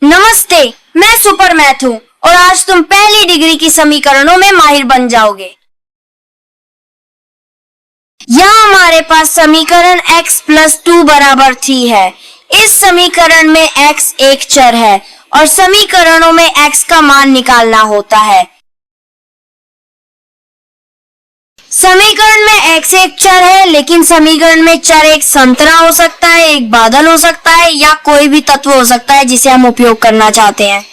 नमस्ते, मैं super math हूँ और आज तुम पहली डिग्री की समीकरणों में माहिर बन जाओगे। यहाँ हमारे पास समीकरण x + 2 = 3 है। इस समीकरण में x एक चर है और समीकरणों में x का मान निकालना होता है। समीकरण में x एक चर है, लेकिन समीकरण में चर एक संतरा हो सकता है, एक बादल हो सकता है या कोई भी तत्व हो सकता है जिसे हम उपयोग करना चाहते हैं।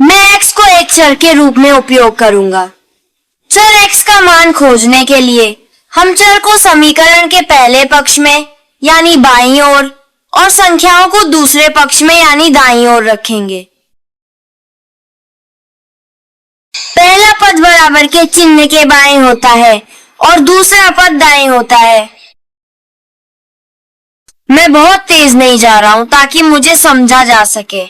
मैं x को एक चर के रूप में उपयोग करूंगा। चर x का मान खोजने के लिए हम चर को समीकरण के पहले पक्ष में यानी बाईं ओर और संख्याओं को दूसरे पक्ष में यानी दाईं ओर रखेंगे। पहला पद बराबर के चिन्ह के बाएं होता है और दूसरा पद दाएं होता है। मैं बहुत तेज नहीं जा रहा हूं ताकि मुझे समझा जा सके।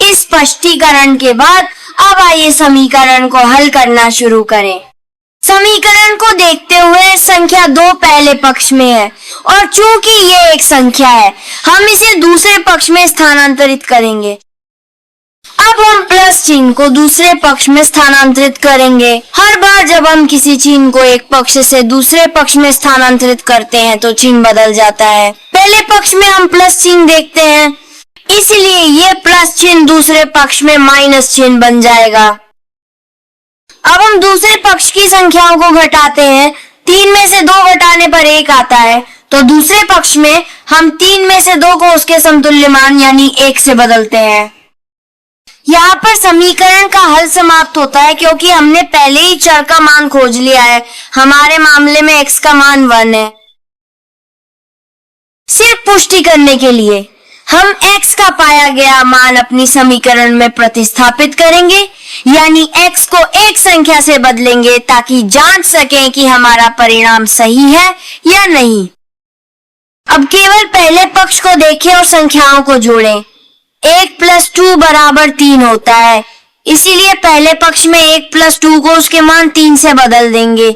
इस स्पष्टीकरण के बाद अब आइए समीकरण को हल करना शुरू करें। समीकरण को देखते हुए संख्या 2 पहले पक्ष में है और चूंकि ये एक संख्या है, हम इसे दूसरे पक्ष में स्थानांतरित करेंगे। अब हम प्लस चिन्ह को दूसरे पक्ष में स्थानांतरित करेंगे। हर बार जब हम किसी चिन्ह को एक पक्ष से दूसरे पक्ष में स्थानांतरित करते हैं तो चिन्ह बदल जाता है। पहले पक्ष में हम प्लस चिन्ह देखते हैं, इसलिए ये प्लस चिन्ह दूसरे पक्ष में माइनस चिन्ह बन जाएगा। अब हम दूसरे पक्ष की संख्याओं को घटाते हैं। 3 में से 2 घटाने पर 1 आता है, तो दूसरे पक्ष में हम 3 में से 2 को उसके समतुल्य मान यानी 1 से बदलते हैं। यहाँ पर समीकरण का हल समाप्त होता है क्योंकि हमने पहले ही चर का मान खोज लिया है। हमारे मामले में x का मान 1 है। सिर्फ पुष्टि करने के लिए हम x का पाया गया मान अपनी समीकरण में प्रतिस्थापित करेंगे, यानी x को एक संख्या से बदलेंगे ताकि जांच सकें कि हमारा परिणाम सही है या नहीं। अब केवल पहले पक्ष को देखें और संख्याओं को जोड़ें। 1 + 2 = 3 होता है, इसीलिए पहले पक्ष में 1 + 2 को उसके मान 3 से बदल देंगे।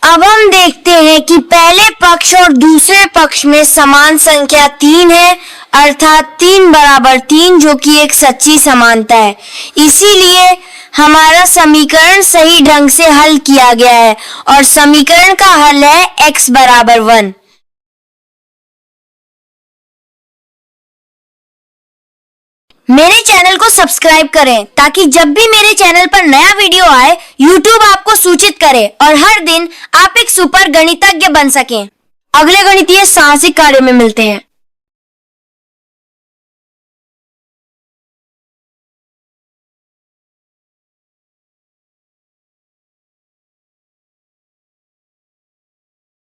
अब हम देखते हैं कि पहले पक्ष और दूसरे पक्ष में समान संख्या 3 है, अर्थात 3 = 3, जो कि एक सच्ची समानता है। इसीलिए हमारा समीकरण सही ढंग से हल किया गया है और समीकरण का हल है x = 1। मेरे चैनल को सब्सक्राइब करें ताकि जब भी मेरे चैनल पर नया वीडियो आए YouTube आपको सूचित करे और हर दिन आप एक सुपर गणितज्ञ बन सकें। अगले गणितीय साहसिक कार्य में मिलते हैं।